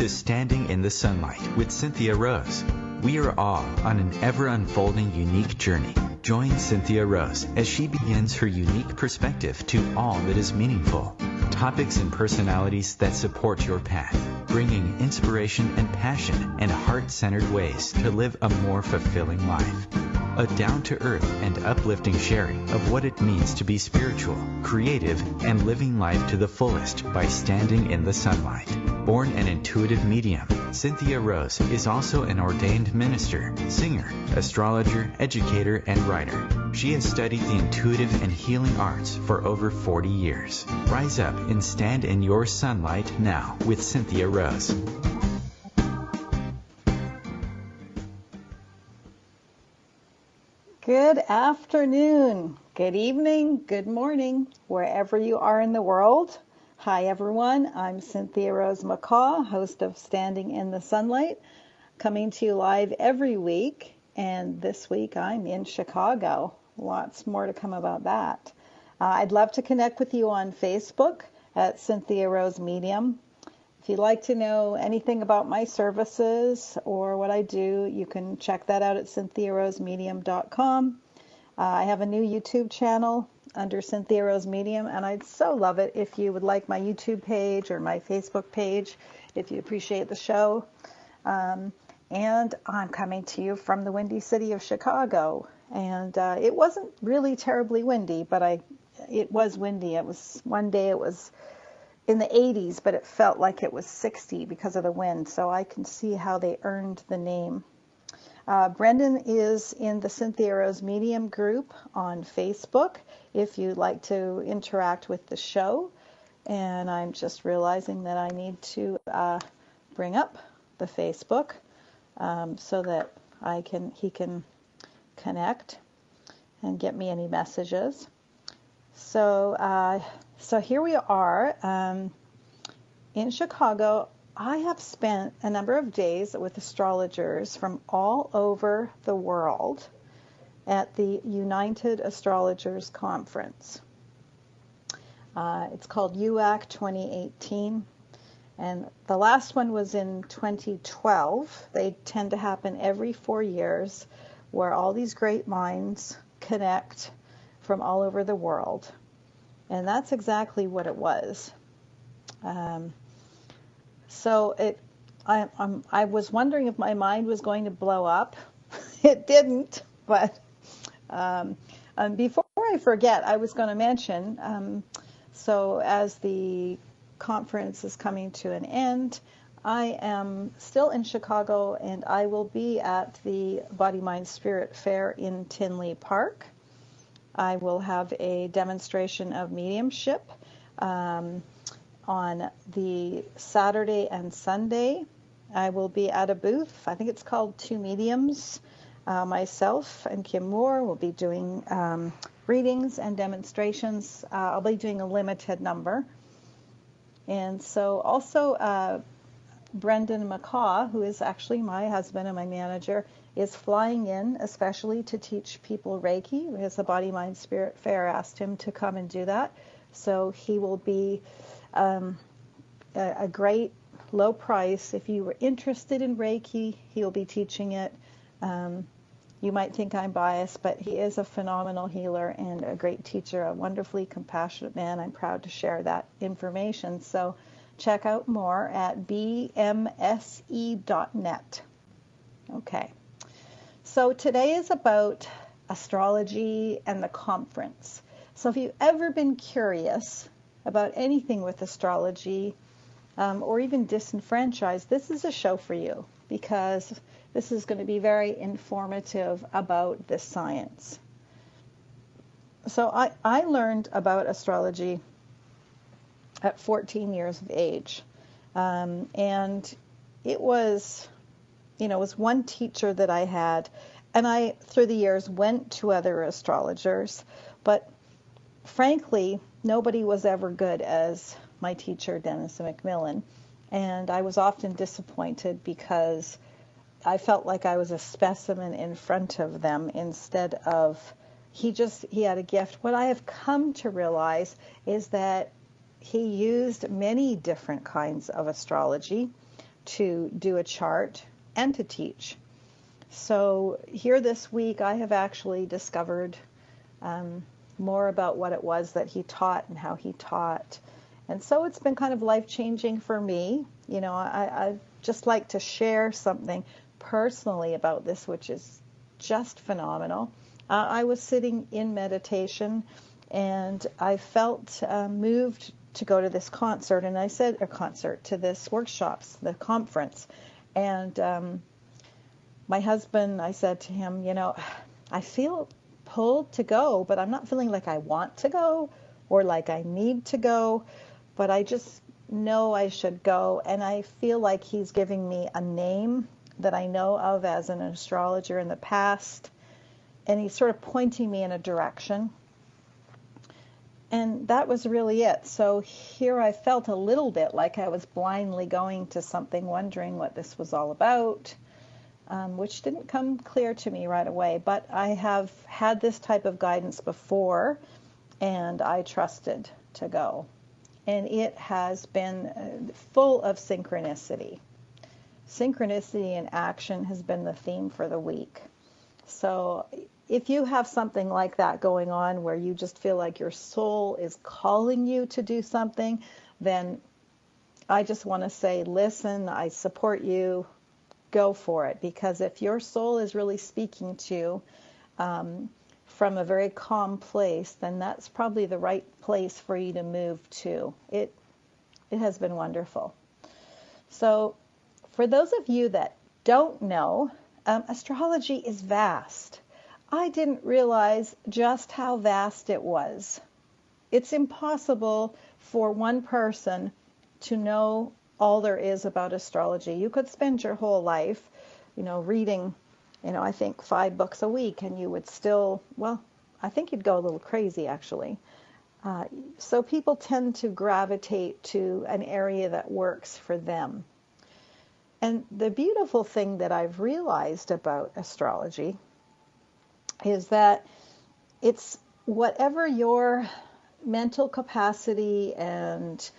to Standing in the Sunlight with Cynthia Rose. We are all on an ever-unfolding unique journey. Join Cynthia Rose as she begins her unique perspective to all that is meaningful. Topics and personalities that support your path, bringing inspiration and passion and heart-centered ways to live a more fulfilling life. A down-to-earth and uplifting sharing of what it means to be spiritual, creative, and living life to the fullest by standing in the sunlight. Born an intuitive medium, Cynthia Rose is also an ordained minister, singer, astrologer, educator, and writer. She has studied the intuitive and healing arts for over 40 years. Rise up and stand in your sunlight now with Cynthia Rose. Good afternoon, good evening, good morning, wherever you are in the world. Hi everyone, I'm Cynthia Rose McCaw, host of Standing in the Sunlight, coming to you live every week, and this week I'm in Chicago. Lots more to come about that. I'd love to connect with you on Facebook at Cynthia Rose Medium. If you'd like to know anything about my services or what I do, you can check that out at cynthiarosemedium.com. I have a new YouTube channel under Cynthia Rose Medium, and I'd so love it if you would like my YouTube page or my Facebook page, if you appreciate the show. And I'm coming to you from the windy city of Chicago, and it wasn't really terribly windy, but it was windy. One day it was in the 80s, but it felt like it was 60 because of the wind, so I can see how they earned the name. Brendan is in the Cynthia Rose Medium group on Facebook if you'd like to interact with the show, and I'm just realizing that I need to bring up the Facebook so that he can connect and get me any messages. So here we are in Chicago. I have spent a number of days with astrologers from all over the world at the United Astrologers Conference. It's called UAC 2018, and the last one was in 2012. They tend to happen every 4 years, where all these great minds connect from all over the world. And that's exactly what it was. I was wondering if my mind was going to blow up. It didn't, but before I forget, I was going to mention, so as the conference is coming to an end, I am still in Chicago, and I will be at the Body, Mind, Spirit Fair in Tinley Park. I will have a demonstration of mediumship on the Saturday and Sunday. I will be at a booth. I think it's called Two Mediums. Myself and Kim Moore will be doing readings and demonstrations. I'll be doing a limited number. And so also Brendan McCaw, who is actually my husband and my manager, is flying in especially to teach people Reiki, because the Body, Mind, Spirit Fair asked him to come and do that. So he will be a great low price. If you were interested in Reiki, he will be teaching it. You might think I'm biased, but he is a phenomenal healer and a great teacher, a wonderfully compassionate man. I'm proud to share that information. So check out more at bmse.net. Okay. So today is about astrology and the conference. So if you've ever been curious about anything with astrology or even disenfranchised, this is a show for you, because this is going to be very informative about this science. So I learned about astrology at 14 years of age. And it was one teacher that I had, and I, through the years, went to other astrologers, but frankly, nobody was ever good as my teacher, Dennis McMillan, and I was often disappointed because I felt like I was a specimen in front of them instead of, he had a gift. What I have come to realize is that he used many different kinds of astrology to do a chart and to teach. So here this week, I have actually discovered more about what it was that he taught and how he taught. And so it's been kind of life-changing for me. You know, I just like to share something personally about this, which is just phenomenal. I was sitting in meditation, and I felt moved to go to this concert, and I said, to this workshops, the conference. And my husband, I said to him, you know, I feel pulled to go, but I'm not feeling like I want to go or like I need to go, but I just know I should go. And I feel like he's giving me a name that I know of as an astrologer in the past, and he's sort of pointing me in a direction. And that was really it. So here I felt a little bit like I was blindly going to something, wondering what this was all about, which didn't come clear to me right away. But I have had this type of guidance before, and I trusted to go. And it has been full of synchronicity. Synchronicity in action has been the theme for the week. So if you have something like that going on where you just feel like your soul is calling you to do something, then I just want to say, listen, I support you, go for it. Because if your soul is really speaking to you from a very calm place, then that's probably the right place for you to move to. It has been wonderful. So for those of you that don't know, astrology is vast. I didn't realize just how vast it was. It's impossible for one person to know all there is about astrology. You could spend your whole life, reading, I think 5 books a week, and you would still, well, I think you'd go a little crazy actually. So people tend to gravitate to an area that works for them. And the beautiful thing that I've realized about astrology is that it's whatever your mental capacity and,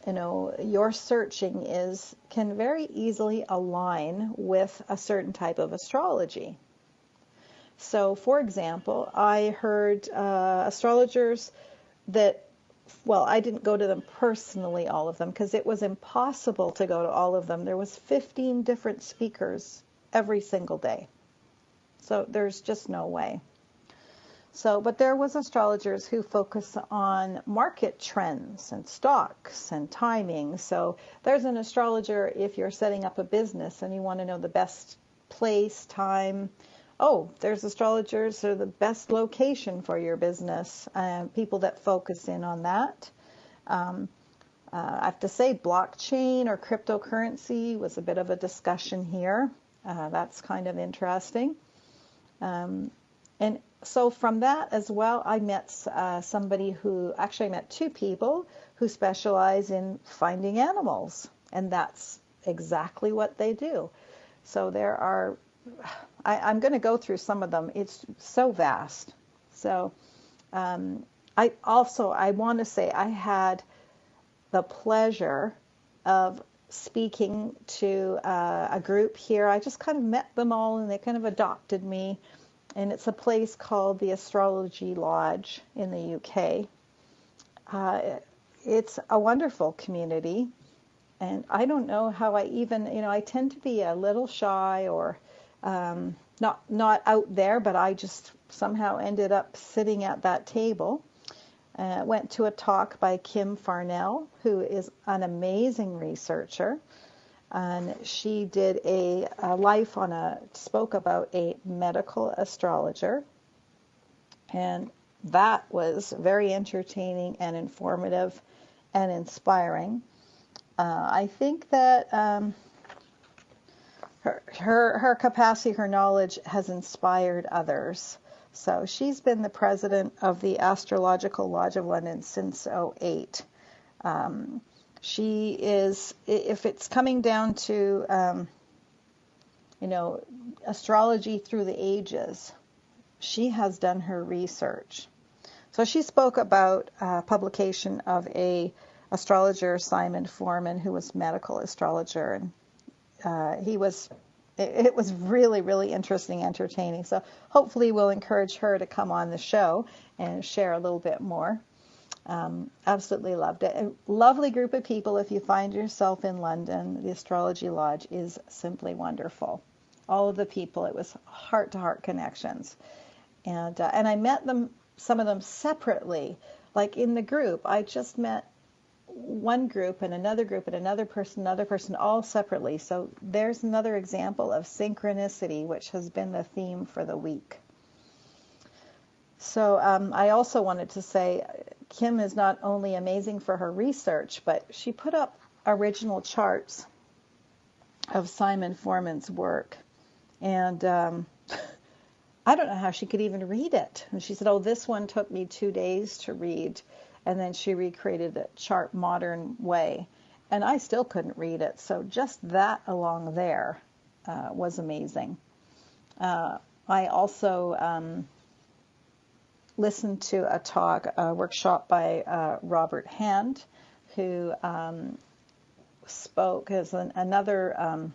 your searching is, can very easily align with a certain type of astrology. So, for example, I heard astrologers that, well, I didn't go to them personally, all of them, because it was impossible to go to all of them. There was 15 different speakers every single day. So there's just no way. So, but there was astrologers who focus on market trends and stocks and timing. So there's an astrologer if you're setting up a business and you want to know the best place, time. Oh, there's astrologers who are the best location for your business, people that focus in on that. I have to say blockchain or cryptocurrency was a bit of a discussion here. That's kind of interesting. And so from that as well, I met somebody I met 2 people who specialize in finding animals, and that's exactly what they do. So there are, I'm going to go through some of them. It's so vast. So I want to say I had the pleasure of speaking to a group here. I just kind of met them all, and they kind of adopted me. And it's a place called the Astrology Lodge in the UK. It's a wonderful community. And I don't know how I even, I tend to be a little shy or not out there, but I just somehow ended up sitting at that table. Went to a talk by Kim Farnell, who is an amazing researcher. And she did a life spoke about a medical astrologer. And that was very entertaining and informative and inspiring. I think that her capacity, her knowledge has inspired others. So she's been the president of the Astrological Lodge of London since 2008. She is, if it's coming down to, astrology through the ages, she has done her research. So she spoke about publication of a astrologer Simon Foreman, who was medical astrologer, and it was really, really interesting, entertaining. So hopefully we'll encourage her to come on the show and share a little bit more. Absolutely loved it. A lovely group of people. If you find yourself in London, the Astrology Lodge is simply wonderful. All of the people, it was heart-to-heart connections. And I met them, some of them separately. Like in the group, I just met one group and another person, all separately. So there's another example of synchronicity, which has been the theme for the week. So I also wanted to say Kim is not only amazing for her research, but she put up original charts of Simon Foreman's work. And I don't know how she could even read it. And she said, oh, this one took me 2 days to read. And then she recreated the chart modern way. And I still couldn't read it. So just that along there was amazing. I also listened to a workshop by Robert Hand, who spoke as another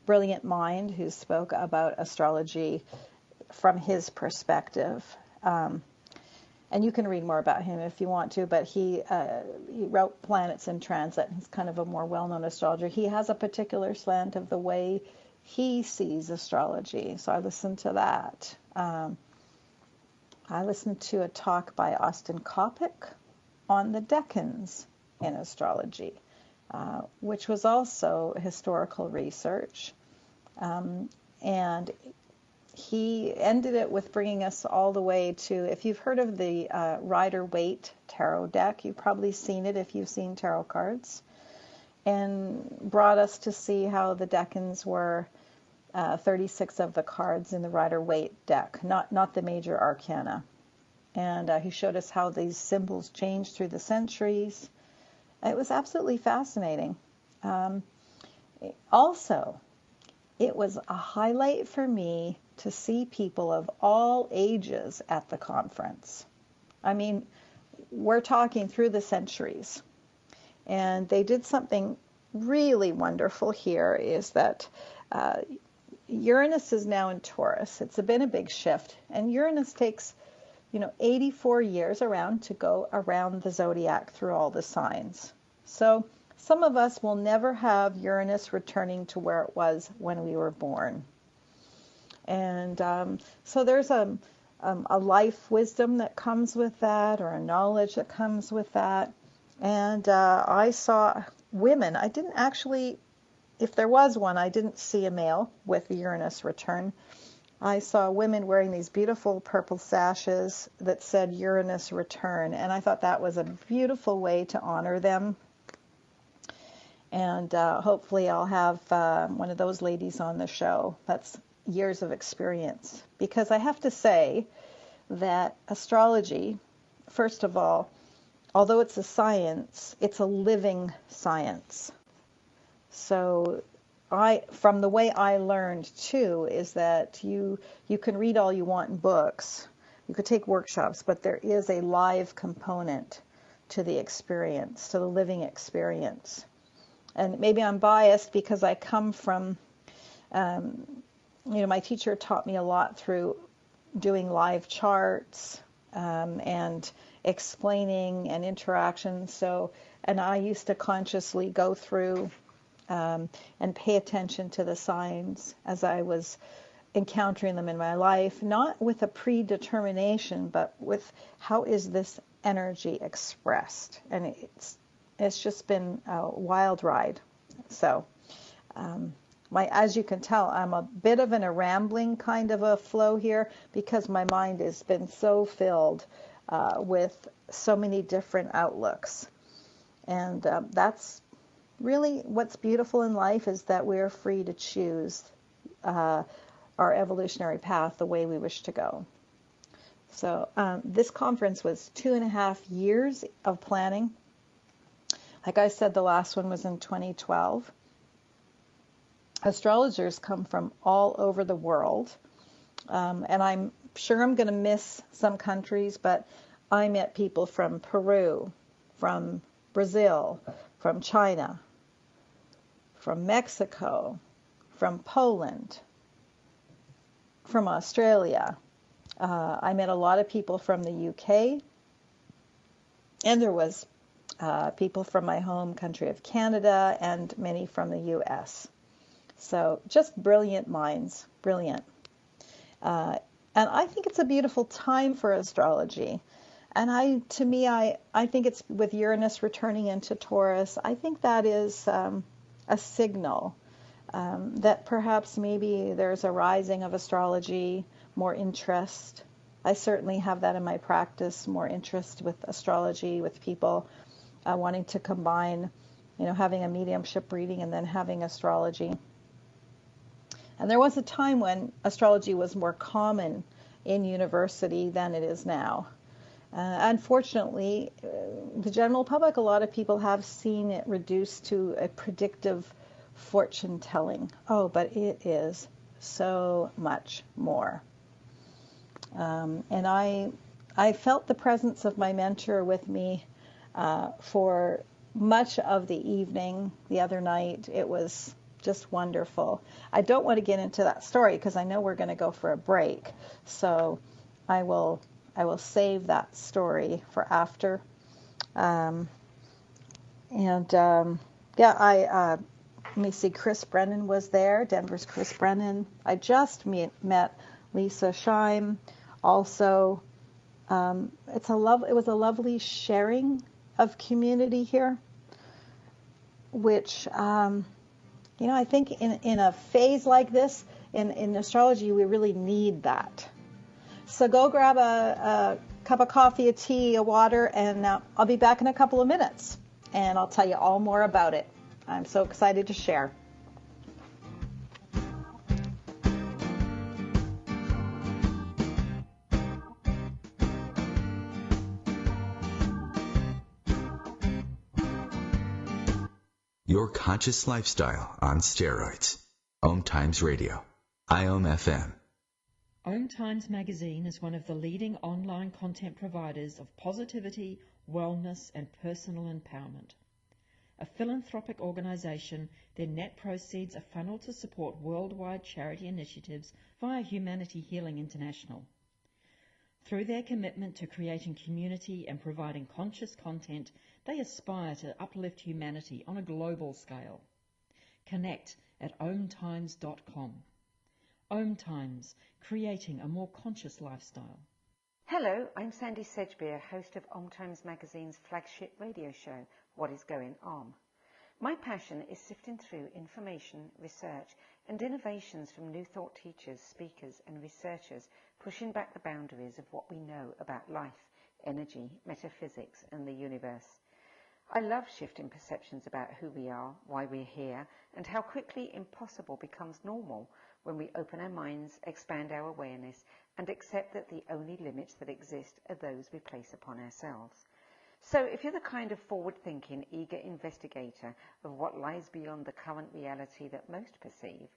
brilliant mind who spoke about astrology from his perspective. And you can read more about him if you want to, but he wrote Planets in Transit. He's kind of a more well-known astrologer. He has a particular slant of the way he sees astrology, so I listened to that. I listened to a talk by Austin Coppock on the decans in astrology, which was also historical research. And he ended it with bringing us all the way to, if you've heard of the Rider-Waite tarot deck, you've probably seen it if you've seen tarot cards, and brought us to see how the decans were 36 of the cards in the Rider-Waite deck, not the major arcana. And he showed us how these symbols changed through the centuries. It was absolutely fascinating. Also, it was a highlight for me to see people of all ages at the conference. I mean, we're talking through the centuries. And they did something really wonderful here, is that Uranus is now in Taurus. It's been a big shift. And Uranus takes, 84 years around to go around the zodiac through all the signs. So some of us will never have Uranus returning to where it was when we were born. And so there's a life wisdom that comes with that, or a knowledge that comes with that. And I saw women. I didn't actually, if there was one, I didn't see a male with Uranus return. I saw women wearing these beautiful purple sashes that said Uranus return. And I thought that was a beautiful way to honor them. And hopefully I'll have one of those ladies on the show. That's years of experience. Because I have to say that astrology, first of all, although it's a science, it's a living science. So from the way I learned too, is that you can read all you want in books, you could take workshops, but there is a live component to the experience, to the living experience. And maybe I'm biased because I come from, my teacher taught me a lot through doing live charts and explaining and interaction. So, and I used to consciously go through and pay attention to the signs as I was encountering them in my life, not with a predetermination, but with how is this energy expressed. And it's just been a wild ride. So, as you can tell, I'm a bit of a rambling kind of a flow here because my mind has been so filled with so many different outlooks. And that's really what's beautiful in life, is that we're free to choose our evolutionary path the way we wish to go. So this conference was 2.5 years of planning. Like I said, the last one was in 2012. Astrologers come from all over the world. And I'm sure I'm going to miss some countries, but I met people from Peru, from Brazil, from China, from Mexico, from Poland, from Australia. I met a lot of people from the UK, and there was people from my home country of Canada and many from the US. So just brilliant minds, brilliant. And I think it's a beautiful time for astrology. And I think it's with Uranus returning into Taurus, I think that is a signal that perhaps maybe there's a rising of astrology, more interest. I certainly have that in my practice, more interest with astrology, with people wanting to combine, having a mediumship reading and then having astrology. And there was a time when astrology was more common in university than it is now. Unfortunately, the general public, a lot of people have seen it reduced to a predictive fortune telling. Oh, but it is so much more. And I felt the presence of my mentor with me for much of the evening the other night. It was just wonderful. I don't want to get into that story because I know we're going to go for a break. So I will save that story for after. Let me see, Chris Brennan was there, Denver's Chris Brennan. I just met Lisa Scheim. Also, it was a lovely sharing of community here, which, I think in a phase like this, in astrology, we really need that. So go grab a cup of coffee, a tea, a water, and I'll be back in a couple of minutes, and I'll tell you all more about it. I'm so excited to share. Your conscious lifestyle on steroids. OMTimes Radio. IOM-FM. OMTimes magazine is one of the leading online content providers of positivity, wellness, and personal empowerment. A philanthropic organization, their net proceeds are funneled to support worldwide charity initiatives via Humanity Healing International. Through their commitment to creating community and providing conscious content, they aspire to uplift humanity on a global scale. Connect at omtimes.com. OMTimes, creating a more conscious lifestyle. Hello, I'm Sandy Sedgbeer, host of OMTimes magazine's flagship radio show, What is Going On? My passion is sifting through information, research, and innovations from new thought teachers, speakers, and researchers pushing back the boundaries of what we know about life, energy, metaphysics, and the universe. I love shifting perceptions about who we are, why we're here, and how quickly impossible becomes normal when we open our minds, expand our awareness, and accept that the only limits that exist are those we place upon ourselves. So if you're the kind of forward-thinking, eager investigator of what lies beyond the current reality that most perceive,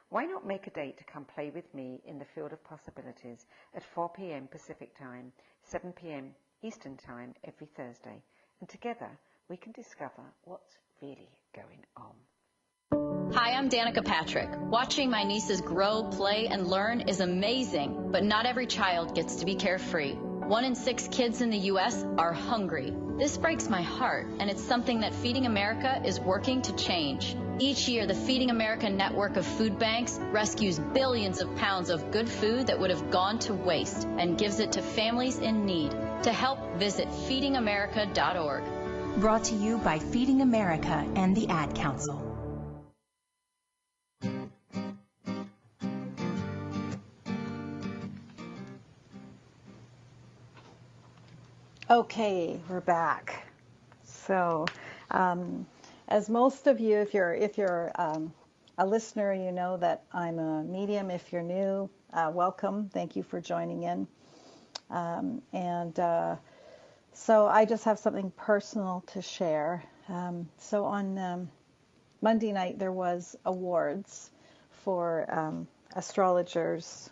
why not make a date to come play with me in the field of possibilities at 4 p.m. Pacific Time, 7 p.m. Eastern Time every Thursday, and together we can discover what's really going on. Hi, I'm Danica Patrick. Watching my nieces grow, play, and learn is amazing, but not every child gets to be carefree. 1 in 6 kids in the U.S. are hungry. This breaks my heart, and it's something that Feeding America is working to change. Each year, the Feeding America network of food banks rescues billions of pounds of good food that would have gone to waste and gives it to families in need. To help, visit feedingamerica.org. Brought to you by Feeding America and the Ad Council. Okay, we're back. So, as most of you, if you're a listener, you know that I'm a medium. If you're new, welcome. Thank you for joining in. So I just have something personal to share. So on Monday night, there was awards for astrologers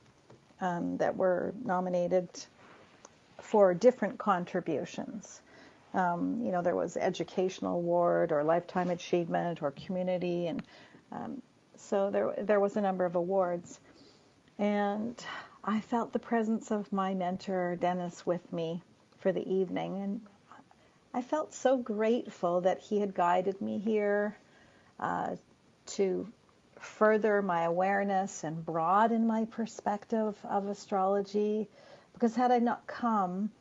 that were nominated for different contributions. There was educational award or lifetime achievement or community, and so there was a number of awards. And I felt the presence of my mentor, Dennis, with me for the evening. And I felt so grateful that he had guided me here to further my awareness and broaden my perspective of astrology. Because had I not come,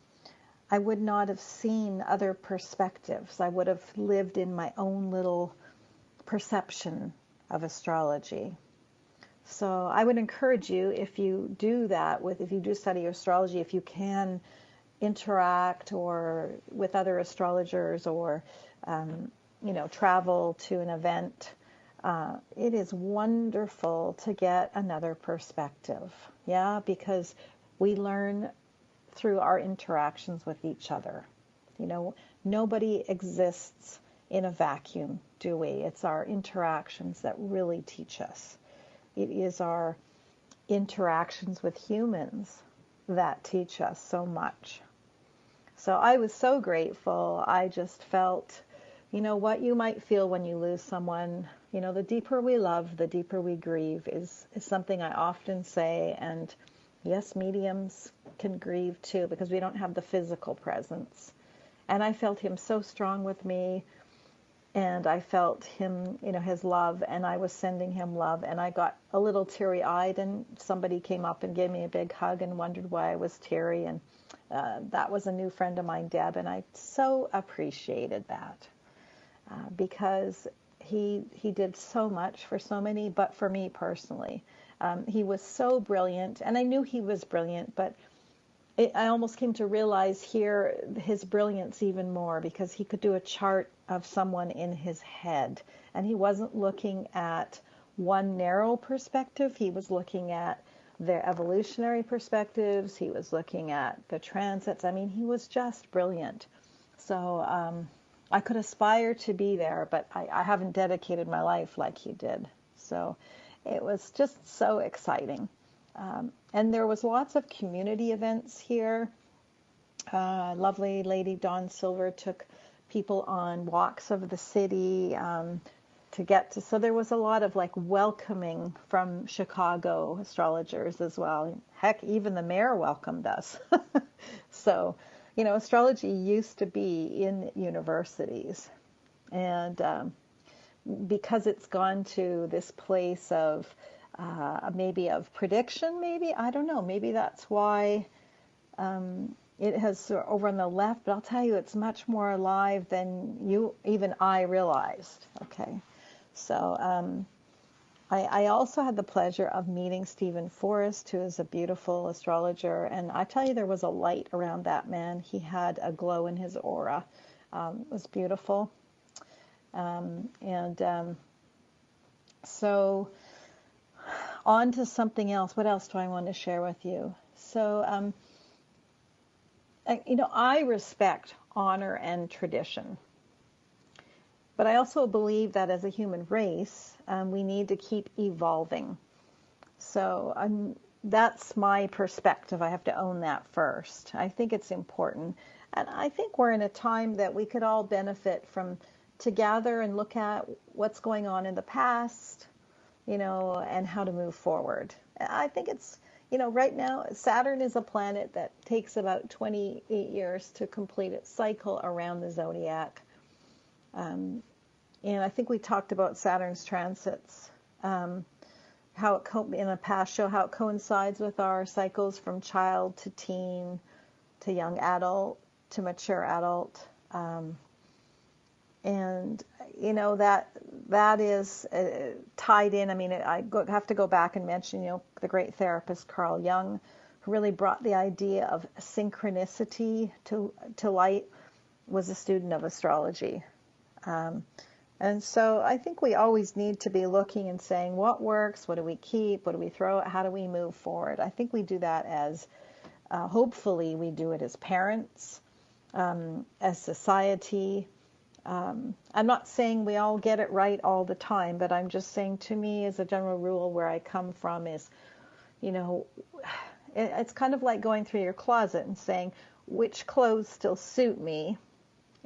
I would not have seen other perspectives. I would have lived in my own little perception of astrology. So I would encourage you, if you do that, if you do study astrology, if you can interact or with other astrologers or, travel to an event, it is wonderful to get another perspective. Yeah, because we learn through our interactions with each other. Nobody exists in a vacuum, do we? It's our interactions that really teach us. It is our interactions with humans that teach us so much. So I was so grateful. I just felt, what you might feel when you lose someone. The deeper we love, the deeper we grieve is something I often say. And yes, mediums can grieve too because we don't have the physical presence. And I felt him so strong with me. And I felt him, his love, and I was sending him love. And I got a little teary-eyed, and somebody came up and gave me a big hug and wondered why I was teary. And that was a new friend of mine, Deb, and I so appreciated that because he did so much for so many, but for me personally. He was so brilliant, and I knew he was brilliant, but I almost came to realize here his brilliance even more because he could do a chart of someone in his head. And he wasn't looking at one narrow perspective. He was looking at their evolutionary perspectives. He was looking at the transits. I mean, he was just brilliant. So I could aspire to be there, but I haven't dedicated my life like he did. So it was just so exciting. And there was lots of community events here. Lovely lady Dawn Silver took people on walks of the city so there was a lot of welcoming from Chicago astrologers as well. Heck, even the mayor welcomed us. So, astrology used to be in universities. And because it's gone to this place of maybe of prediction, I don't know, maybe that's why it has over on the left, but I'll tell you, it's much more alive than even I realized. Okay, so I also had the pleasure of meeting Stephen Forrest, who is a beautiful astrologer, and I tell you, there was a light around that man. He had a glow in his aura. It was beautiful. So on to something else. What else do I want to share with you? So, I respect honor and tradition. But I also believe that as a human race, we need to keep evolving. So that's my perspective. I have to own that first. I think it's important. And I think we're in a time that we could all benefit from to gather and look at what's going on in the past, and how to move forward. I think it's, right now, Saturn is a planet that takes about 28 years to complete its cycle around the zodiac. And I think we talked about Saturn's transits, in a past show, how it coincides with our cycles from child to teen to young adult to mature adult. And that is tied in. I mean, I have to go back and mention, the great therapist Carl Jung, who really brought the idea of synchronicity to light, was a student of astrology. And so I think we always need to be looking and saying, what works? What do we keep? What do we throw out? How do we move forward? I think we do that as, hopefully we do it as parents, as society. I'm not saying we all get it right all the time, but I'm just saying, to me, as a general rule, where I come from is, it's kind of like going through your closet and saying, which clothes still suit me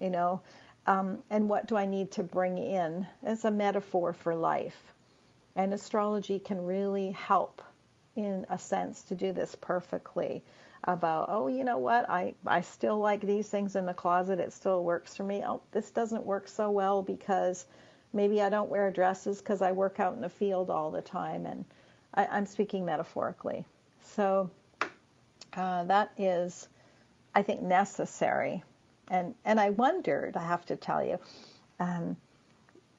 you know, and what do I need to bring in as a metaphor for life. And astrology can really help, in a sense, to do this perfectly. About, oh, you know what, I still like these things in the closet. It still works for me. Oh, this doesn't work so well because maybe I don't wear dresses because I work out in the field all the time. And I'm speaking metaphorically. So that is, I think, necessary. And I wondered, I have to tell you,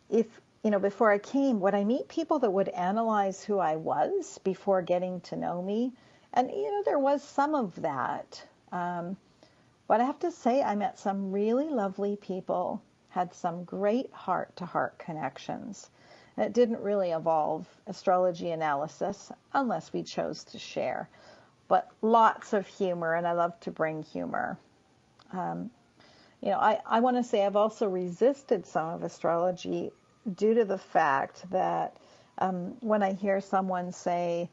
if, you know, before I came, would I meet people that would analyze who I was before getting to know me? And, you know, there was some of that. But I have to say, I met some really lovely people, had some great heart-to-heart connections. And it didn't really involve astrology analysis unless we chose to share. But lots of humor, and I love to bring humor. You know, I want to say I've also resisted some of astrology due to the fact that when I hear someone say,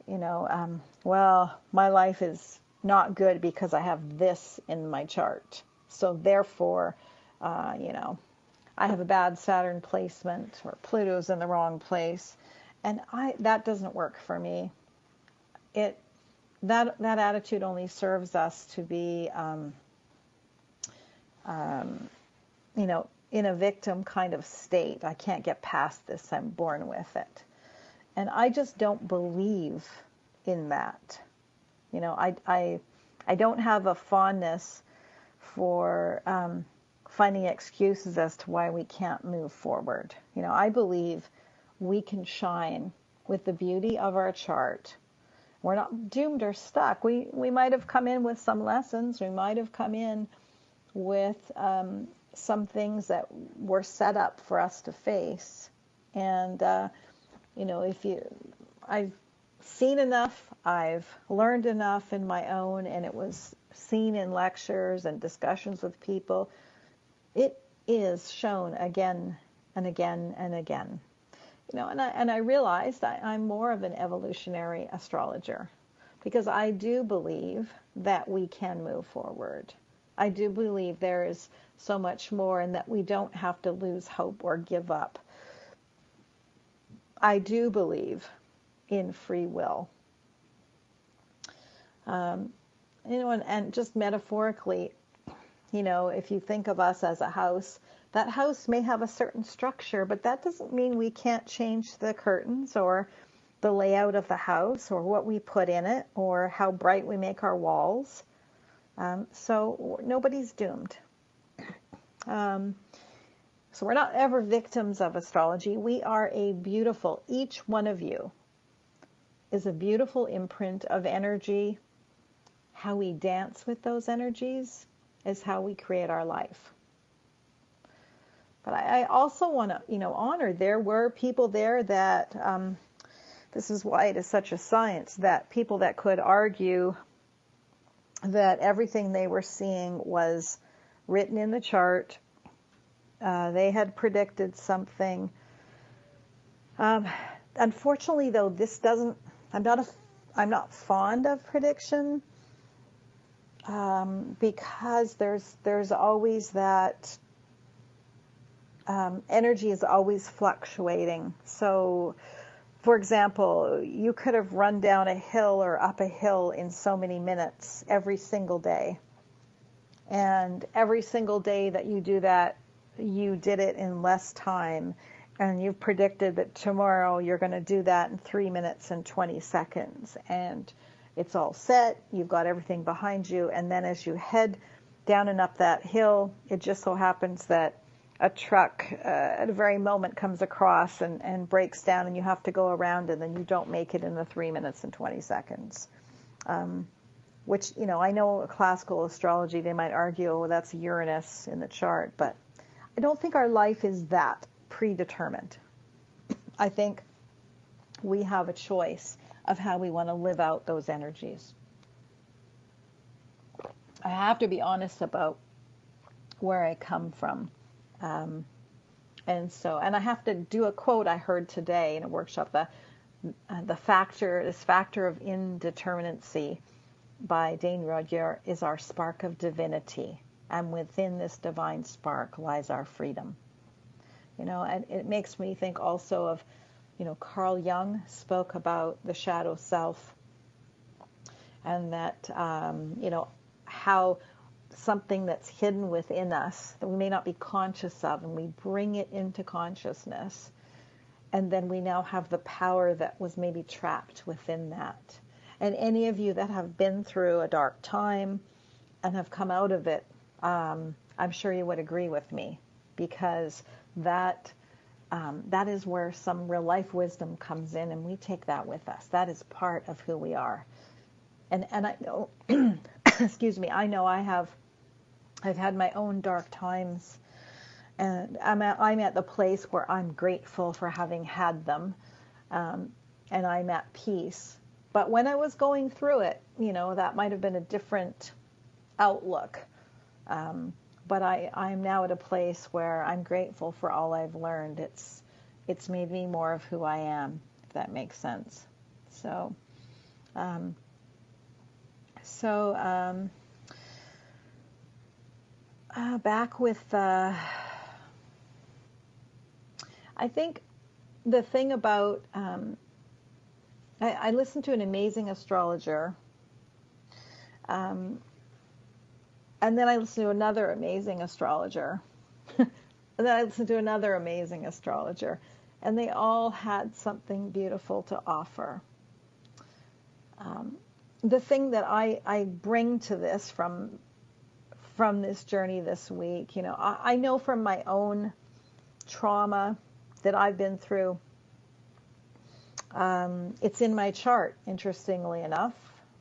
you know, well, my life is not good because I have this in my chart. So therefore, you know, I have a bad Saturn placement, or Pluto's in the wrong place. And that doesn't work for me. That attitude only serves us to be, you know, in a victim kind of state. I can't get past this. I'm born with it. And I just don't believe in that. You know, I don't have a fondness for finding excuses as to why we can't move forward. You know, I believe we can shine with the beauty of our chart. We're not doomed or stuck. We might have come in with some lessons. We might have come in with some things that were set up for us to face. And, you know, I've seen enough, I've learned enough in my own, and it was seen in lectures and discussions with people. It is shown again and again and again. You know, and I realized I'm more of an evolutionary astrologer, because I do believe that we can move forward. I do believe there is so much more, and that we don't have to lose hope or give up. I do believe in free will. You know, and just metaphorically, you know, if you think of us as a house, that house may have a certain structure, but that doesn't mean we can't change the curtains or the layout of the house or what we put in it or how bright we make our walls. So nobody's doomed. So we're not ever victims of astrology. We are each one of you is a beautiful imprint of energy. How we dance with those energies is how we create our life. But I also want to, you know, honor there were people there that, this is why it is such a science, that people that could argue that everything they were seeing was written in the chart. They had predicted something. Unfortunately, though, this doesn't. I'm not fond of prediction because there's always that energy is always fluctuating. So, for example, you could have run down a hill or up a hill in so many minutes every single day. And every single day that you do that, you did it in less time. And you've predicted that tomorrow you're going to do that in 3 minutes and 20 seconds. And it's all set. You've got everything behind you. And then as you head down and up that hill, it just so happens that a truck at a very moment comes across and breaks down, and you have to go around, and then you don't make it in the 3 minutes and 20 seconds. Which, you know, I know classical astrology, they might argue, oh, that's Uranus in the chart, but I don't think our life is that predetermined. I think we have a choice of how we want to live out those energies. I have to be honest about where I come from. And I have to do a quote I heard today in a workshop, this factor of indeterminacy by Dane Rudhyar is our spark of divinity. and within this divine spark lies our freedom. And it makes me think also of, Carl Jung spoke about the shadow self, and that, how something that's hidden within us that we may not be conscious of, and we bring it into consciousness, and then we now have the power that was maybe trapped within that. And any of you that have been through a dark time and have come out of it, I'm sure you would agree with me, because that is where some real life wisdom comes in, and we take that with us. That is part of who we are. And I know, excuse me, I know I've had my own dark times, and I'm at the place where I'm grateful for having had them, and I'm at peace. But when I was going through it, that might have been a different outlook. But I'm now at a place where I'm grateful for all I've learned. It's made me more of who I am, if that makes sense. So, back with, I think the thing about, I listened to an amazing astrologer, and then I listened to another amazing astrologer. And then I listened to another amazing astrologer. And they all had something beautiful to offer. The thing that I bring to this from this journey this week, I know from my own trauma that I've been through, it's in my chart, interestingly enough.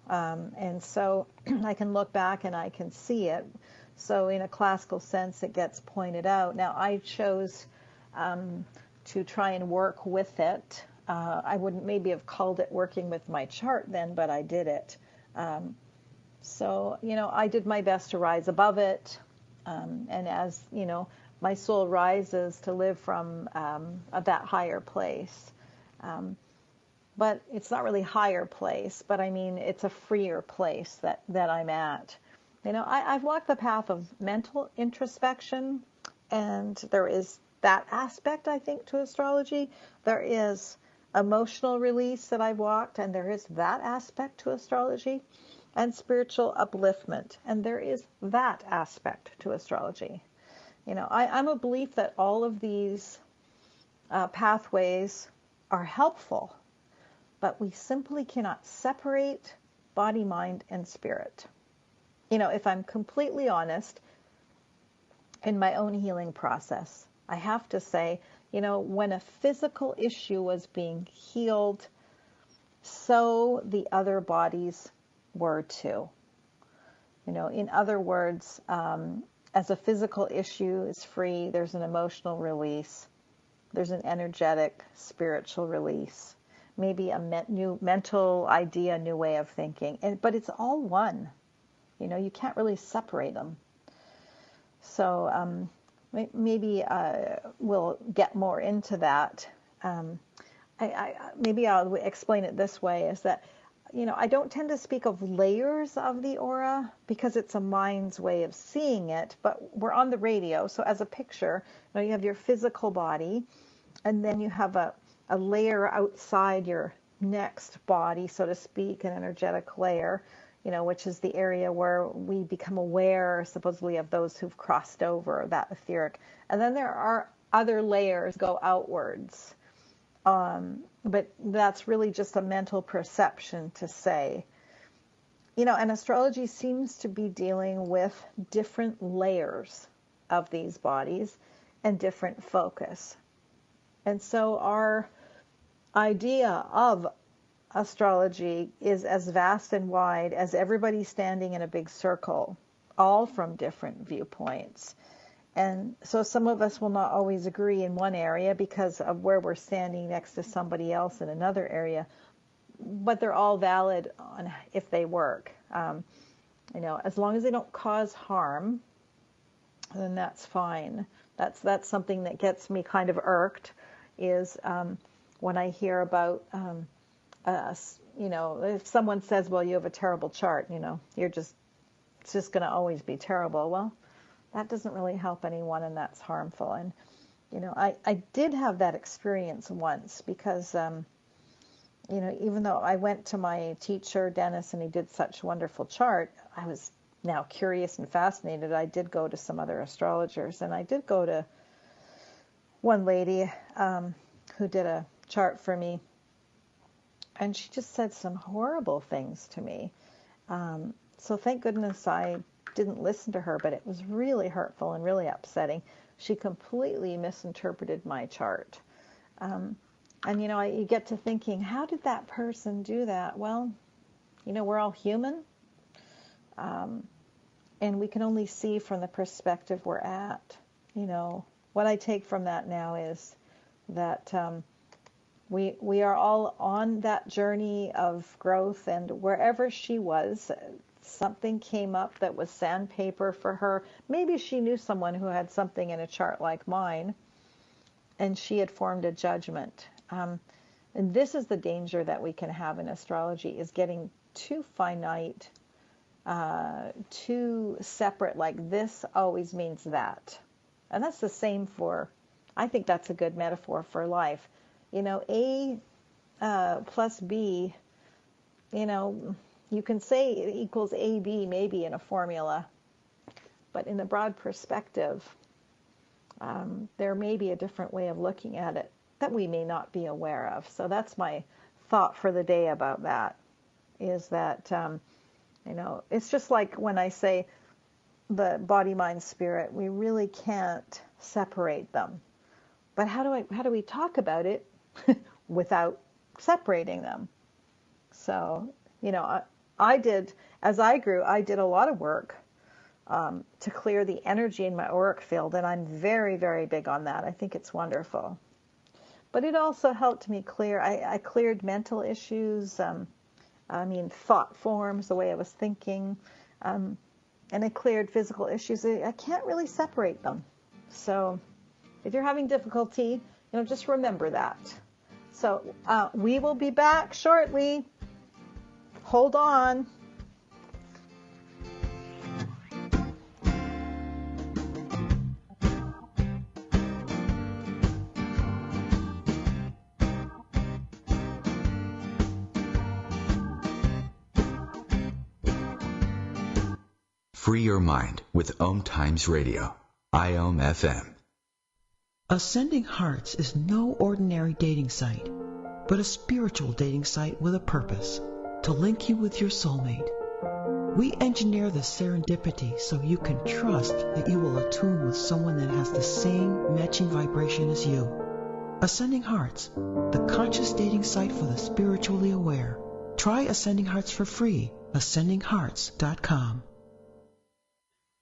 And so I can look back and I can see it. So in a classical sense, it gets pointed out. Now, I chose to try and work with it. I wouldn't maybe have called it working with my chart then, but I did it. So, I did my best to rise above it. And as, my soul rises to live from that higher place. But it's not really higher place, but I mean, it's a freer place that I'm at. I've walked the path of mental introspection, and there is that aspect, I think, to astrology. There is emotional release that I've walked, and there is that aspect to astrology, and spiritual upliftment, and there is that aspect to astrology. I'm a belief that all of these pathways are helpful, but we simply cannot separate body, mind, and spirit. If I'm completely honest, in my own healing process, I have to say, when a physical issue was being healed, so the other bodies were too. In other words, as a physical issue is free, there's an emotional release, there's an energetic, spiritual release. Maybe a new mental idea, new way of thinking. But it's all one. You can't really separate them. So maybe we'll get more into that. Maybe I'll explain it this way, is that, I don't tend to speak of layers of the aura because it's a mind's way of seeing it, but we're on the radio. So as a picture, you have your physical body, and then you have a layer outside your next body, so to speak, an energetic layer, which is the area where we become aware, supposedly, of those who've crossed over that etheric. And then there are other layers go outwards. But that's really just a mental perception to say. And astrology seems to be dealing with different layers of these bodies and different focus. And so our idea of astrology is as vast and wide as everybody standing in a big circle, all from different viewpoints. And so some of us will not always agree in one area because of where we're standing next to somebody else in another area, but they're all valid on if they work. As long as they don't cause harm, then that's fine. That's something that gets me kind of irked, is when I hear about, if someone says, well, you have a terrible chart, it's just going to always be terrible. Well, that doesn't really help anyone, and that's harmful. And, I did have that experience once because, even though I went to my teacher, Dennis, and he did such a wonderful chart, I was now curious and fascinated. I did go to some other astrologers, and I did go to one lady who did a chart for me, and she just said some horrible things to me. So thank goodness I didn't listen to her, but it was really hurtful and really upsetting. She completely misinterpreted my chart. And, you get to thinking, how did that person do that? Well, we're all human. And we can only see from the perspective we're at. What I take from that now is that we are all on that journey of growth, and wherever she was, something came up that was sandpaper for her. Maybe she knew someone who had something in a chart like mine, and she had formed a judgment. And this is the danger that we can have in astrology, is getting too finite, too separate, like this always means that. And that's the same I think that's a good metaphor for life. A plus B, you can say it equals AB maybe in a formula, but in the broad perspective, there may be a different way of looking at it that we may not be aware of. So that's my thought for the day about that, is that, it's just like when I say the body, mind, spirit, we really can't separate them. But how do we talk about it without separating them? So, as I grew, I did a lot of work to clear the energy in my auric field, and I'm very, very big on that. I think it's wonderful. But it also helped me clear, I cleared mental issues, thought forms, the way I was thinking, and I cleared physical issues. I can't really separate them. So if you're having difficulty, just remember that. So we will be back shortly. Hold on. Free your mind with OMTimes Radio, IOM FM. Ascending Hearts is no ordinary dating site, but a spiritual dating site with a purpose, to link you with your soulmate. We engineer the serendipity so you can trust that you will attune with someone that has the same matching vibration as you. Ascending Hearts, the conscious dating site for the spiritually aware. Try Ascending Hearts for free, ascendinghearts.com.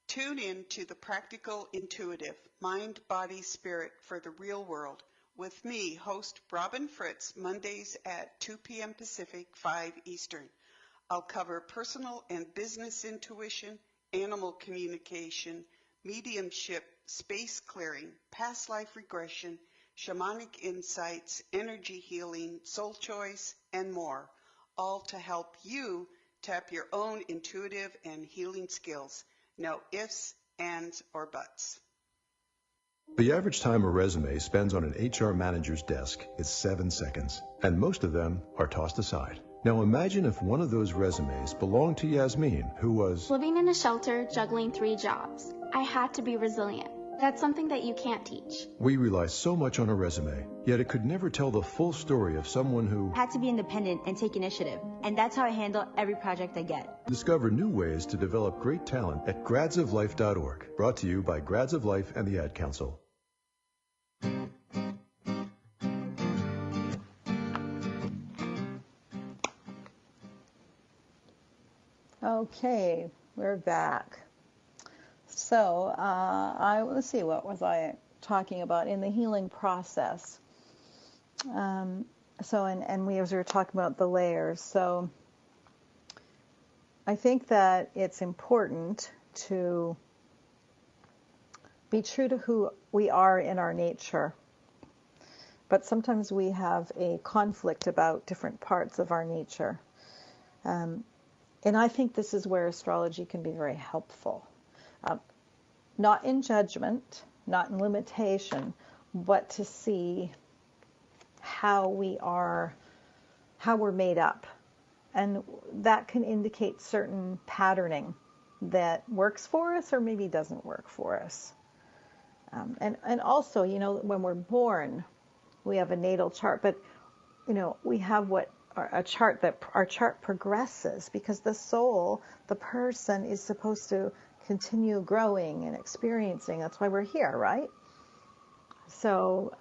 Tune in to the Practical Intuitive, Mind, Body, Spirit for the Real World with me, host Robin Fritz, Mondays at 2 p.m. Pacific, 5 Eastern. I'll cover personal and business intuition, animal communication, mediumship, space clearing, past life regression, shamanic insights, energy healing, soul choice, and more, all to help you tap your own intuitive and healing skills. No ifs, ands, or buts. The average time a resume spends on an HR manager's desk is 7 seconds, and most of them are tossed aside. Now imagine if one of those resumes belonged to Yasmin, who was living in a shelter, juggling 3 jobs. I had to be resilient. That's something that you can't teach. We rely so much on a resume, yet it could never tell the full story of someone who had to be independent and take initiative. And that's how I handle every project I get. Discover new ways to develop great talent at gradsoflife.org. Brought to you by Grads of Life and the Ad Council. Okay, we're back. So let's see, what was I talking about in the healing process? And we were talking about the layers. So I think that it's important to be true to who we are in our nature. But sometimes we have a conflict about different parts of our nature. And I think this is where astrology can be very helpful. not in judgment, not in limitation, but to see how we're made up. And that can indicate certain patterning that works for us or maybe doesn't work for us. And also, when we're born, we have a natal chart, but, we have our chart progresses because the soul, the person is supposed to continue growing and experiencing. That's why we're here, right? So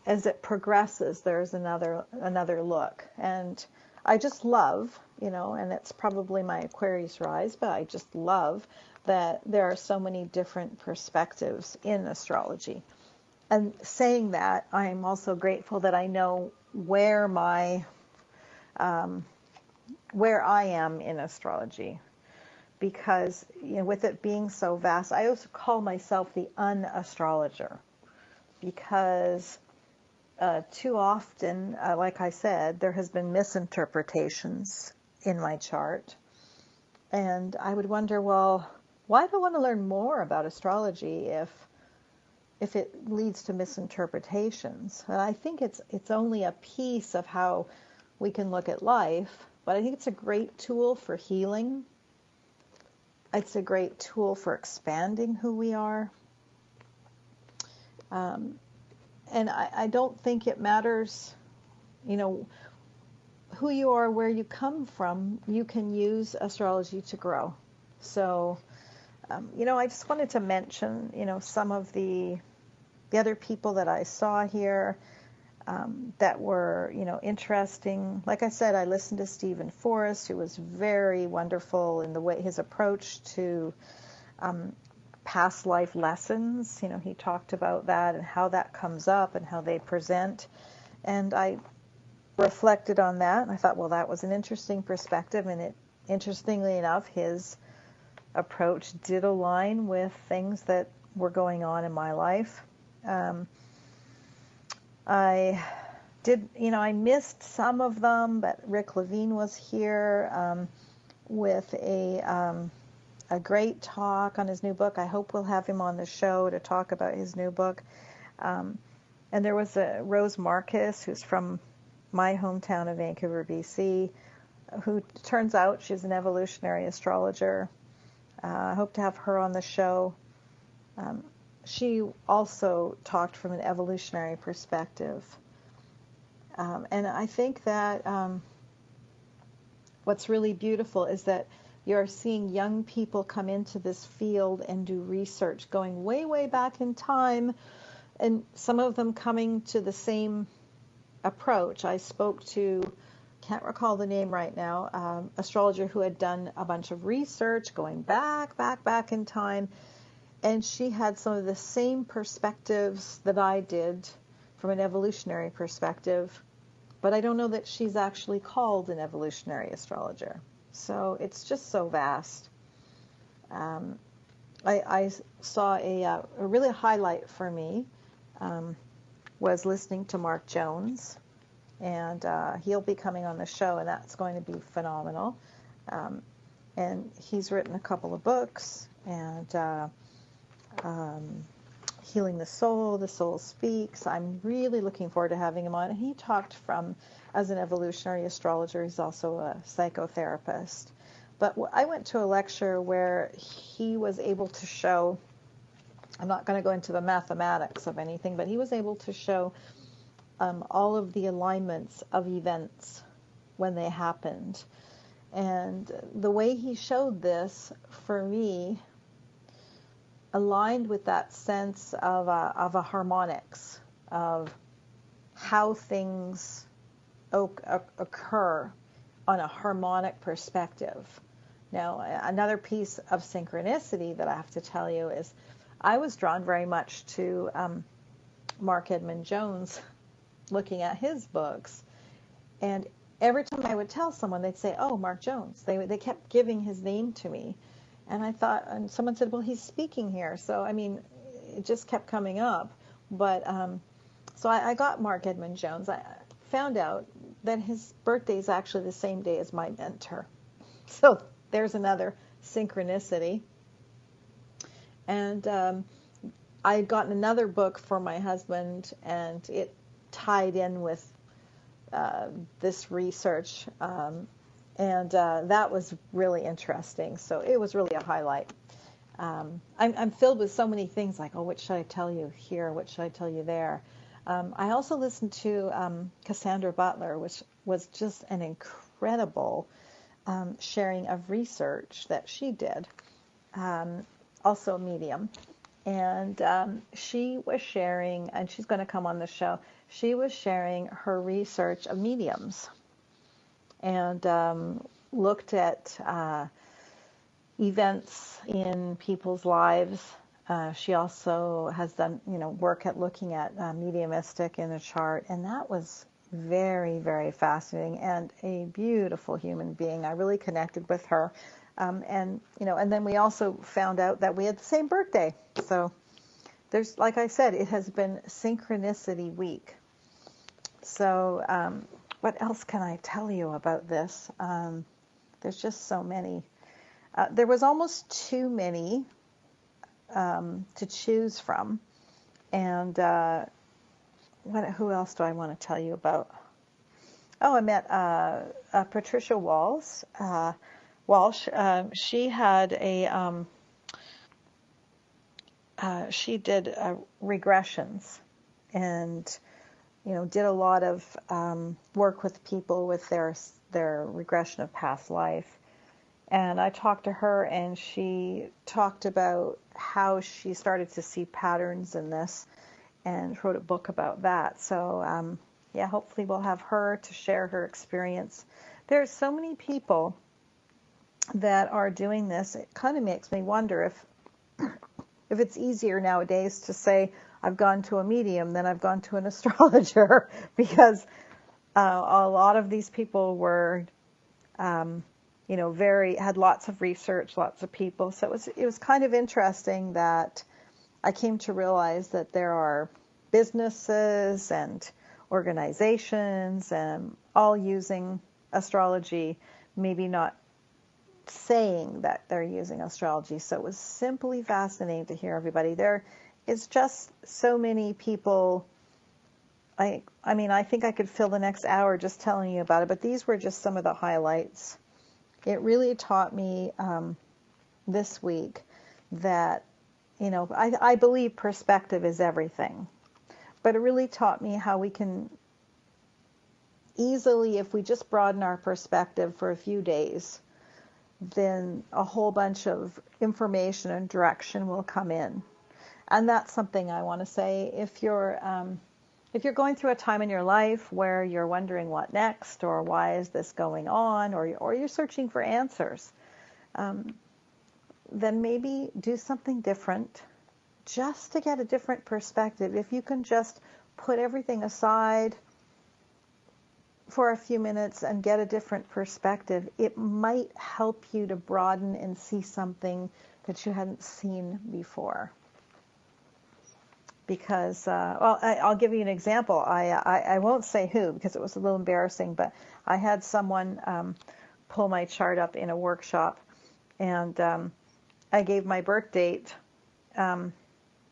as it progresses, there's another look. And I just love, and it's probably my Aquarius rise, but I just love that there are so many different perspectives in astrology. And saying that, I'm also grateful that I know where I am in astrology, because with it being so vast, I also call myself the un-astrologer, because too often, like I said, there has been misinterpretations in my chart, and I would wonder, well, why do I want to learn more about astrology if it leads to misinterpretations? And I think it's only a piece of how we can look at life, but I think it's a great tool for healing. It's a great tool for expanding who we are. And I don't think it matters, who you are, where you come from. You can use astrology to grow. So, I just wanted to mention, some of the other people that I saw here that were, interesting. Like I said, I listened to Stephen Forrest, who was very wonderful in the way his approach to past life lessons. He talked about that and how that comes up and how they present. And I reflected on that, and I thought, well, that was an interesting perspective. And interestingly enough, his approach did align with things that were going on in my life. I missed some of them, but Rick Levine was here with a great talk on his new book. I hope we'll have him on the show to talk about his new book. And there was Rose Marcus, who's from my hometown of Vancouver, BC, who turns out she's an evolutionary astrologer. I hope to have her on the show. She also talked from an evolutionary perspective. And I think that what's really beautiful is that you're seeing young people come into this field and do research going way, way back in time, and some of them coming to the same approach. I spoke to, can't recall the name right now, astrologer who had done a bunch of research going back in time, and she had some of the same perspectives that I did from an evolutionary perspective, but I don't know that she's actually called an evolutionary astrologer. So it's just so vast. I saw a really highlight for me was listening to Mark Jones, and he'll be coming on the show, and that's going to be phenomenal. And he's written a couple of books, and Healing the Soul Speaks. I'm really looking forward to having him on. And he talked as an evolutionary astrologer. He's also a psychotherapist. But I went to a lecture where he was able to show, I'm not going to go into the mathematics of anything, but he was able to show all of the alignments of events when they happened. And the way he showed this, for me, aligned with that sense of a harmonics, of how things occur on a harmonic perspective. Now, another piece of synchronicity that I have to tell you is I was drawn very much to Mark Edmund Jones, looking at his books. And every time I would tell someone, they'd say, oh, Mark Jones. They kept giving his name to me. And I thought, and someone said, well, he's speaking here. So, I mean, it just kept coming up. But so I got Mark Edmund Jones. I found out that his birthday is actually the same day as my mentor. So there's another synchronicity. And I had gotten another book for my husband, and it tied in with this research, and that was really interesting. So it was really a highlight. I'm filled with so many things, like, oh, what should I tell you here? What should I tell you there? I also listened to Cassandra Butler, which was just an incredible sharing of research that she did, also a medium. And she was sharing, and she's going to come on the show, she was sharing her research of mediums and looked at events in people's lives. She also has done, work at looking at mediumistic in a chart, and that was very, very fascinating and a beautiful human being. I really connected with her. And then we also found out that we had the same birthday. So there's, like I said, it has been Synchronicity Week. So what else can I tell you about this? There's just so many. There was almost too many to choose from. And who else do I want to tell you about? Oh, I met Patricia Walsh. She had she did regressions, and did a lot of work with people with their regression of past life. And I talked to her, and she talked about how she started to see patterns in this, and wrote a book about that. So yeah, hopefully we'll have her to share her experience. There's so many people that are doing this. It kind of makes me wonder if it's easier nowadays to say I've gone to a medium than I've gone to an astrologer, because a lot of these people were had lots of research, lots of people. So it was kind of interesting that I came to realize that there are businesses and organizations and all using astrology, maybe not saying that they're using astrology. So it was simply fascinating to hear everybody. There is just so many people. I mean, I think I could fill the next hour just telling you about it, but these were just some of the highlights. It really taught me this week that, I believe perspective is everything. But it really taught me how we can easily, if we just broaden our perspective for a few days, then a whole bunch of information and direction will come in. And that's something I want to say. If you're going through a time in your life where you're wondering what next, or why is this going on, or you're searching for answers, then maybe do something different just to get a different perspective. If you can just put everything aside for a few minutes and get a different perspective, it might help you to broaden and see something that you hadn't seen before. Because, I'll give you an example. I won't say who, because it was a little embarrassing, but I had someone pull my chart up in a workshop, and I gave my birth date, and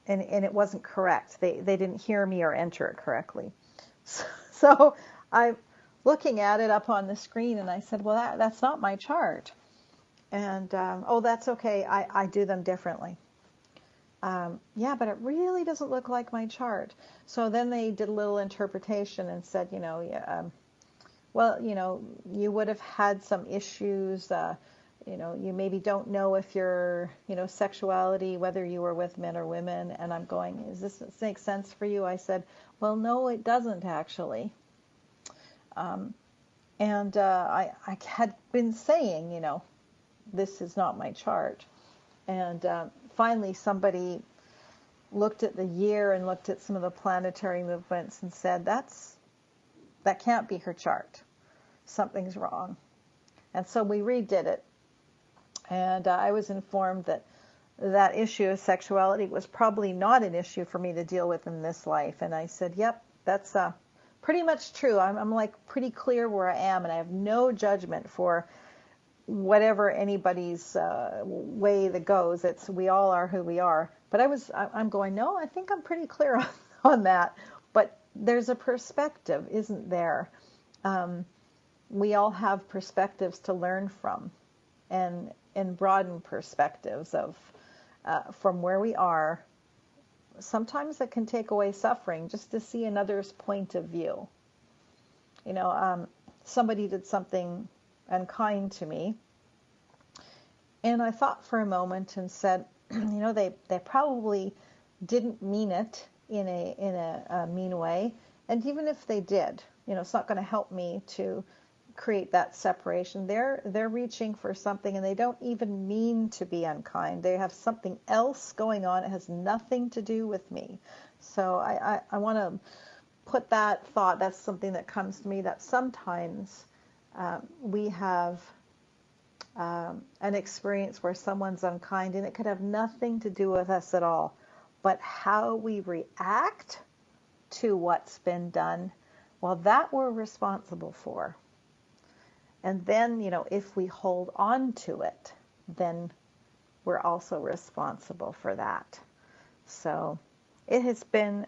it wasn't correct. They didn't hear me or enter it correctly. So I'm looking at it up on the screen, and I said, well, that's not my chart. And, that's okay. I do them differently. Yeah, but it really doesn't look like my chart. So then they did a little interpretation and said, you would have had some issues. You maybe don't know if your, sexuality, whether you were with men or women. And I'm going, does this make sense for you? I said, well, no, it doesn't actually. I had been saying, this is not my chart. And finally, somebody looked at the year and looked at some of the planetary movements and said, that can't be her chart. Something's wrong. And so we redid it. And I was informed that issue of sexuality was probably not an issue for me to deal with in this life. And I said, yep, that's pretty much true. I'm like pretty clear where I am, and I have no judgment for whatever anybody's way that goes. It's we all are who we are. But I'm going, no, I think I'm pretty clear on that. But there's a perspective, isn't there? We all have perspectives to learn from, and broaden perspectives of from where we are. Sometimes it can take away suffering just to see another's point of view. Somebody did something unkind to me, and I thought for a moment and said, they probably didn't mean it in a mean way, and even if they did, it's not going to help me to create that separation. They're reaching for something, and they don't even mean to be unkind. They have something else going on. It has nothing to do with me. So I want to put that thought. That's something that comes to me, that sometimes we have an experience where someone's unkind, and it could have nothing to do with us at all. But how we react to what's been done, well, that we're responsible for. And then, if we hold on to it, then we're also responsible for that. So it has been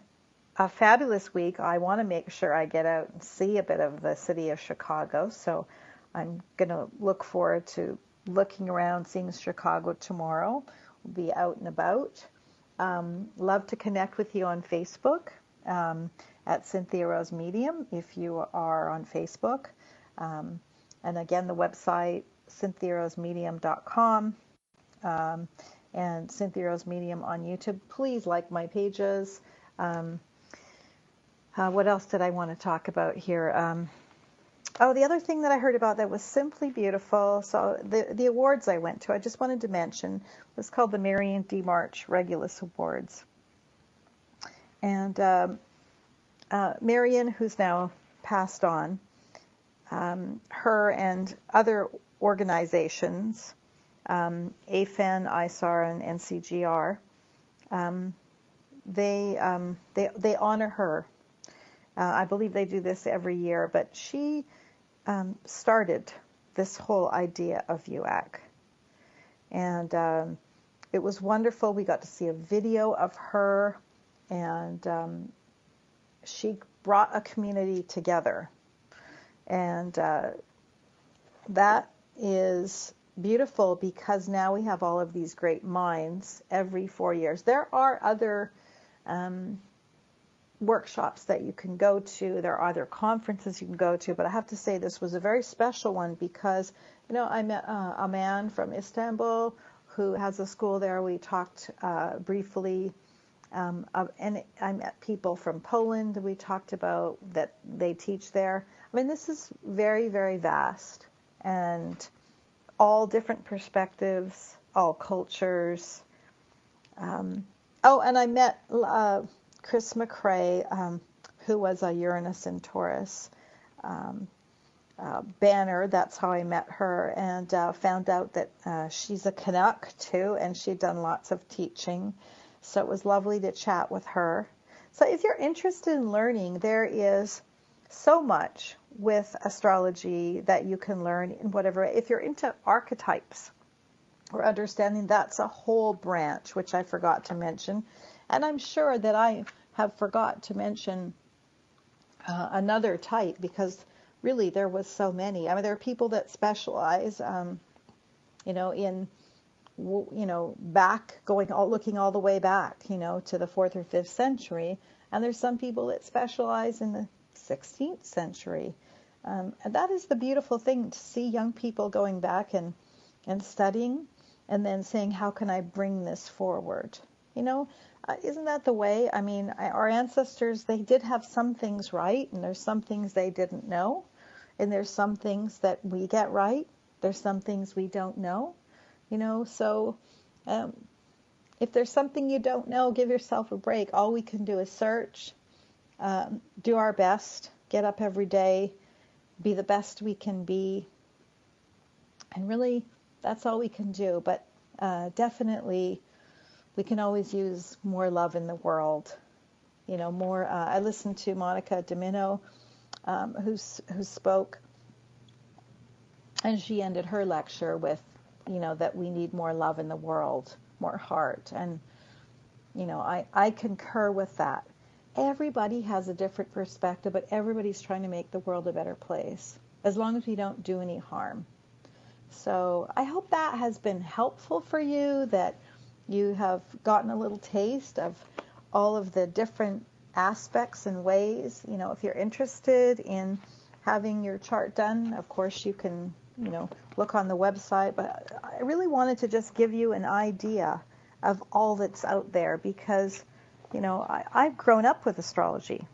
a fabulous week. I want to make sure I get out and see a bit of the city of Chicago. So I'm going to look forward to looking around, seeing Chicago tomorrow. We'll be out and about. Love to connect with you on Facebook at Cynthia Rose Medium if you are on Facebook. And again, the website, cynthiarosemedium.com, and Cynthia Rose Medium on YouTube. Please like my pages. What else did I want to talk about here? The other thing that I heard about that was simply beautiful. So the awards I went to, I just wanted to mention, was called the Marion D. March Regulus Awards. And Marion, who's now passed on, her and other organizations, AFEN, ISAR, and NCGR, they honor her. I believe they do this every year, but she started this whole idea of UAC. And it was wonderful. We got to see a video of her, and she brought a community together. And that is beautiful, because now we have all of these great minds every 4 years. There are other workshops that you can go to. There are other conferences you can go to, but I have to say this was a very special one because, I met a man from Istanbul who has a school there. We talked briefly, and I met people from Poland. We talked about that they teach there. I mean, this is very, very vast, and all different perspectives, all cultures. And I met Chris McCrae, who was a Uranus in Taurus banner. That's how I met her, and found out that she's a Canuck too, and she'd done lots of teaching. So it was lovely to chat with her. So if you're interested in learning, there is so much with astrology that you can learn in whatever. If you're into archetypes or understanding, that's a whole branch, which I forgot to mention. And I'm sure that I have forgot to mention another type, because really there was so many. I mean, there are people that specialize, in, back, looking all the way back, to the 4th or 5th century. And there's some people that specialize in the 16th century. And that is the beautiful thing, to see young people going back and studying, and then saying, how can I bring this forward? Isn't that the way? I mean, our ancestors, they did have some things right, and there's some things they didn't know, and there's some things that we get right. There's some things we don't know, so if there's something you don't know, give yourself a break. All we can do is search, do our best, get up every day, be the best we can be, and really, that's all we can do. But definitely, we can always use more love in the world, more. I listened to Monica Domino, who spoke And she ended her lecture with, that we need more love in the world, more heart. And, I concur with that. Everybody has a different perspective, but everybody's trying to make the world a better place, as long as we don't do any harm. So I hope that has been helpful for you, that you have gotten a little taste of all of the different aspects and ways. If you're interested in having your chart done, of course you can, look on the website. But I really wanted to just give you an idea of all that's out there, because, I've grown up with astrology,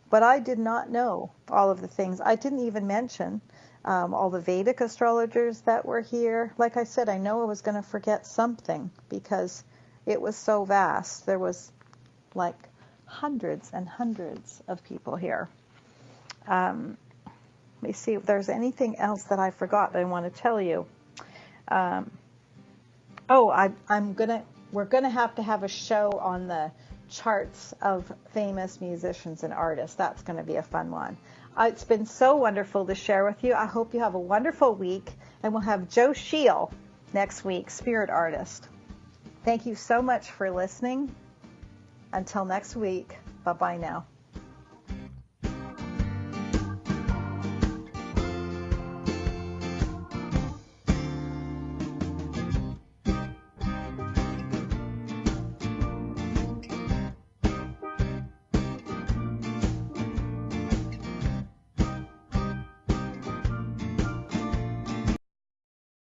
but I did not know all of the things. I didn't even mention all the Vedic astrologers that were here. Like I said, I know I was going to forget something because it was so vast. There was like hundreds and hundreds of people here. Let me see if there's anything else that I forgot that I want to tell you. We're gonna have to have a show on the charts of famous musicians and artists. That's going to be a fun one. It's been so wonderful to share with you. I hope you have a wonderful week, and we'll have Joe Scheel next week, spirit artist. Thank you so much for listening. Until next week, bye-bye now.